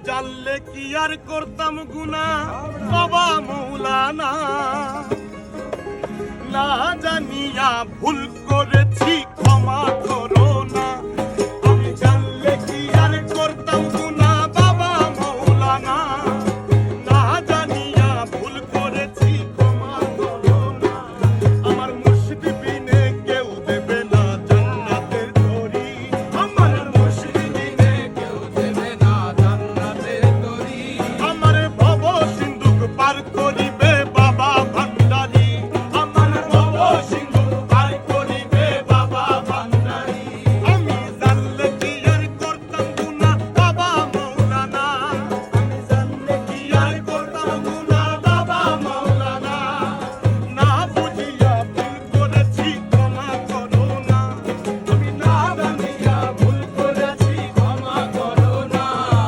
জানলে কি আর করতাম গুনাহ বাবা মৌলানা, না জানিয়া ভুল করেছি ক্ষমা করো না। আমি জানলে কি আর করতাম গুনাহ বাবা মৌলানা, না জানিয়া ভুল করেছি ক্ষমা করো না। আমার মুর্শিদ বিনে কেউ দেবে না জান্নাতের তরি, আমার মুর্শিদ বিনে কেউ দেবে না জান্নাতের তরি। আমার ভব সিন্ধুক পার করিবে বাবা ভান্ডারী, আমার ভব সিন্ধুক পার করিবে বাবা ভান্ডারী। আমি জানলে কি আর করতাম গুনাহ বাবা মৌলানা, আমি জানলে কি আর করতাম গুনাহ বাবা মৌলানা, না বুঝিয়া ভুল করেছি ক্ষমা করো না। আমি না জানিয়া ভুল করেছি ক্ষমা করো না।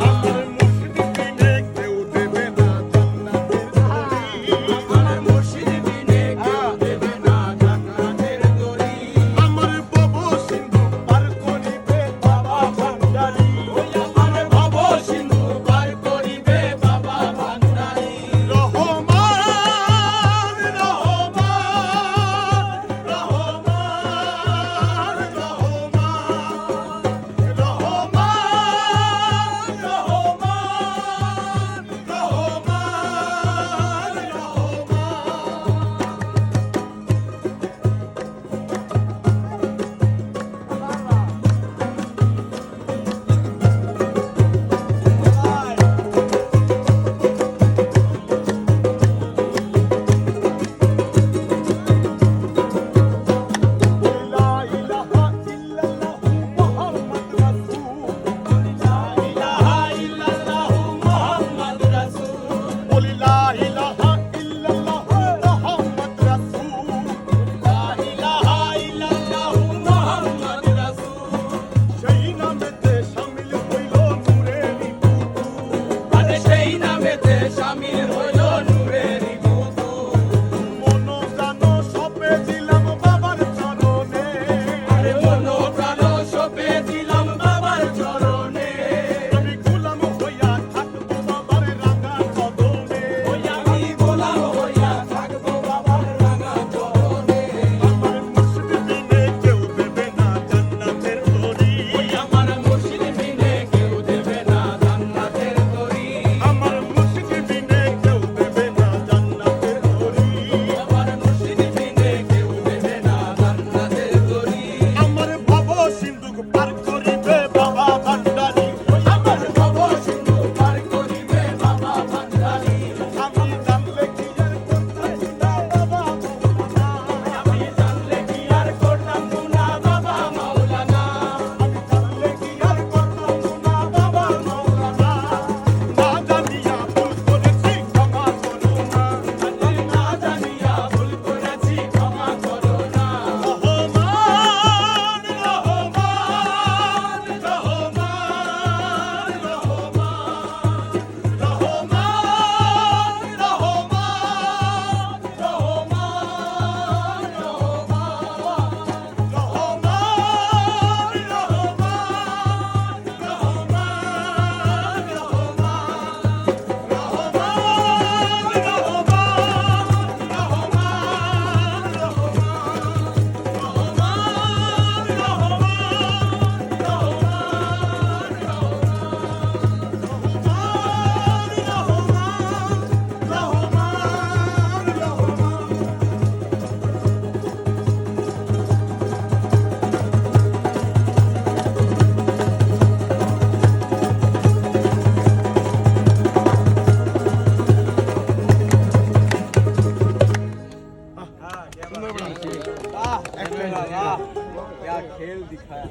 আমার মুর্শিদ বিনে কেউ দেবে না জান্নাতের তরি, আমার মুর্শিদ বিনে কেউ দেবে না জান্নাতের তরি। আমার ভব সিন্ধু পার করিবে বাবা ভান্ডারী, আমার ভব সিন্ধু পার করিবে বাবা ভান্ডারী। রহমান রহমান রহমান রহমান লা ইলাহা ইল্লাল্লাহু মুহাম্মাদ রাসূল, লা ইলাহা ইল্লাল্লাহু মুহাম্মাদ রাসূল, লা ইলাহা ইল্লাল্লাহু মুহাম্মাদ রাসূল, লা ইলাহা ইল্লাল্লাহু মুহাম্মাদ রাসূল। সেই নামেতে শামিল হইল নূরেরই পুতুল, আরে সেই নামেতে শামিল হইল নূরেরই পুতুল। মন প্রাণ সঁপে দিলাম বাবার চরণে, আরে মন প্রাণ সঁপে দিলাম বাবার চরণে। আমি গোলাম হইয়া থাকবো বাবার রাঙা কদমে, আমি গোলাম হইয়া থাকবো বাবার রাঙা চরণে। আমার মুর্শিদ বিনে কেউ দেবে না জান্নাতের তরি, আমার মুর্শিদ বিনে কেউ দেবে না জান্নাতের তরি। আমার মুর্শিদ বিনে কেউ দেবে না জান্নাতের তরি, আমার মুর্শিদ বিনে কেউ দেবে না জান্নাতের তরি। আমার ভব সিন্ধুক পার করিবে বাবা ভান্ডারী, আমার ভব সিন্ধুক পার করিবে বাবা ভান্ডারী। আমি জানলে কি আর করতাম গুনাহ বাবা মৌলানা, আমি জানলে কি আর করতাম গুনাহ বাবা মৌলানা, আমি জানলে কি আর করতাম গুনাহ বাবা মৌলানা, না জানিয়া ভুল করেছি ক্ষমা করো না, আমি না জানিয়া ভুল করেছি ক্ষমা করো না। রহমান রহমান রহমান রহমান রহমান রহমান क्या खेल दिखाया।